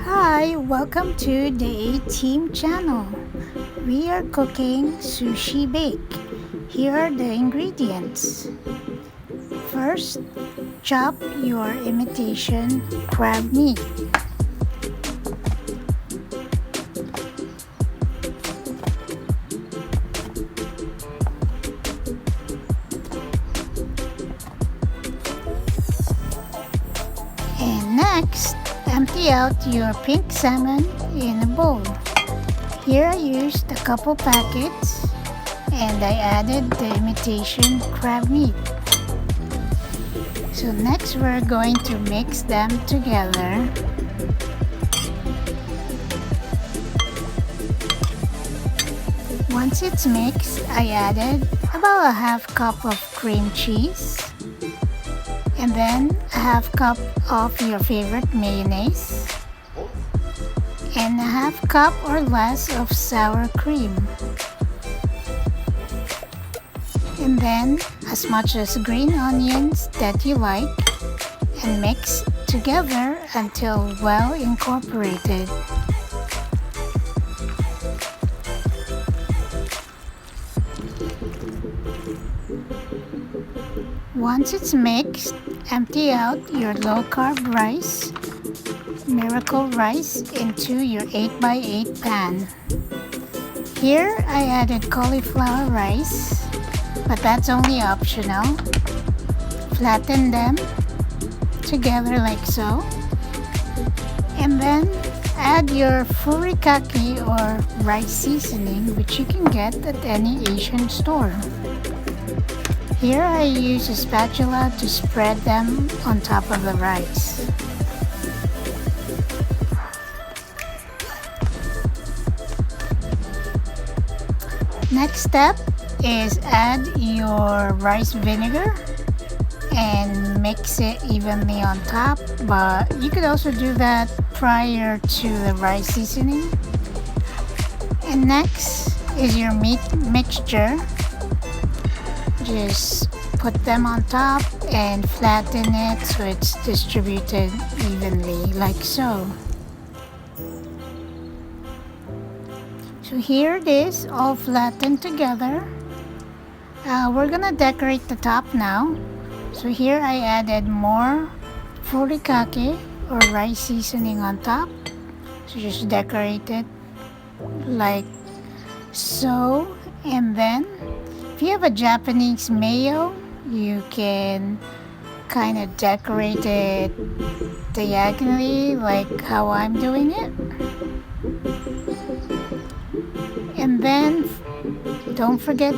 Hi, welcome to the A-Team channel. We are cooking sushi bake. Here are the ingredients. First, chop your imitation crab meat. And next, empty out your pink salmon in a bowl. Here I used a couple packets and I added the imitation crab meat. So next we're going to mix them together. Once it's mixed, I added about a half cup of cream cheese and then a half cup of your favorite mayonnaise and a half cup or less of sour cream, and then as much as green onions that you like, and mix together until well incorporated. Once it's mixed, empty out your low-carb rice, miracle rice, into your 8x8 pan. Here I added cauliflower rice, but that's only optional. Flatten them together like so, and then add your furikake or rice seasoning, which you can get at any Asian store. Here I use a spatula to spread them on top of the rice. Next step is add your rice vinegar and mix it evenly on top, but you could also do that prior to the rice seasoning. And next is your meat mixture. Just put them on top and flatten it so it's distributed evenly like so. So here it is, all flattened together. We're gonna decorate the top now. So here I added more furikake or rice seasoning on top. So just decorate it like so, and then if you have a Japanese mayo, you can kind of decorate it diagonally like how I'm doing it. And then don't forget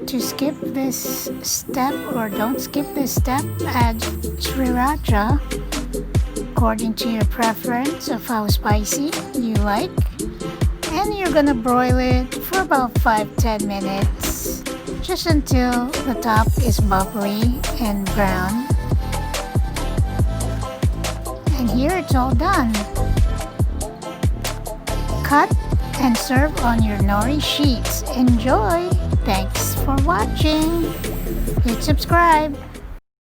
to skip this step, or don't skip this step, add sriracha according to your preference of how spicy you like. And you're gonna broil it for about 5-10 minutes, just until the top is bubbly and brown. And here it's all done. Cut and serve on your nori sheets. Enjoy! Thanks for watching. Hit subscribe.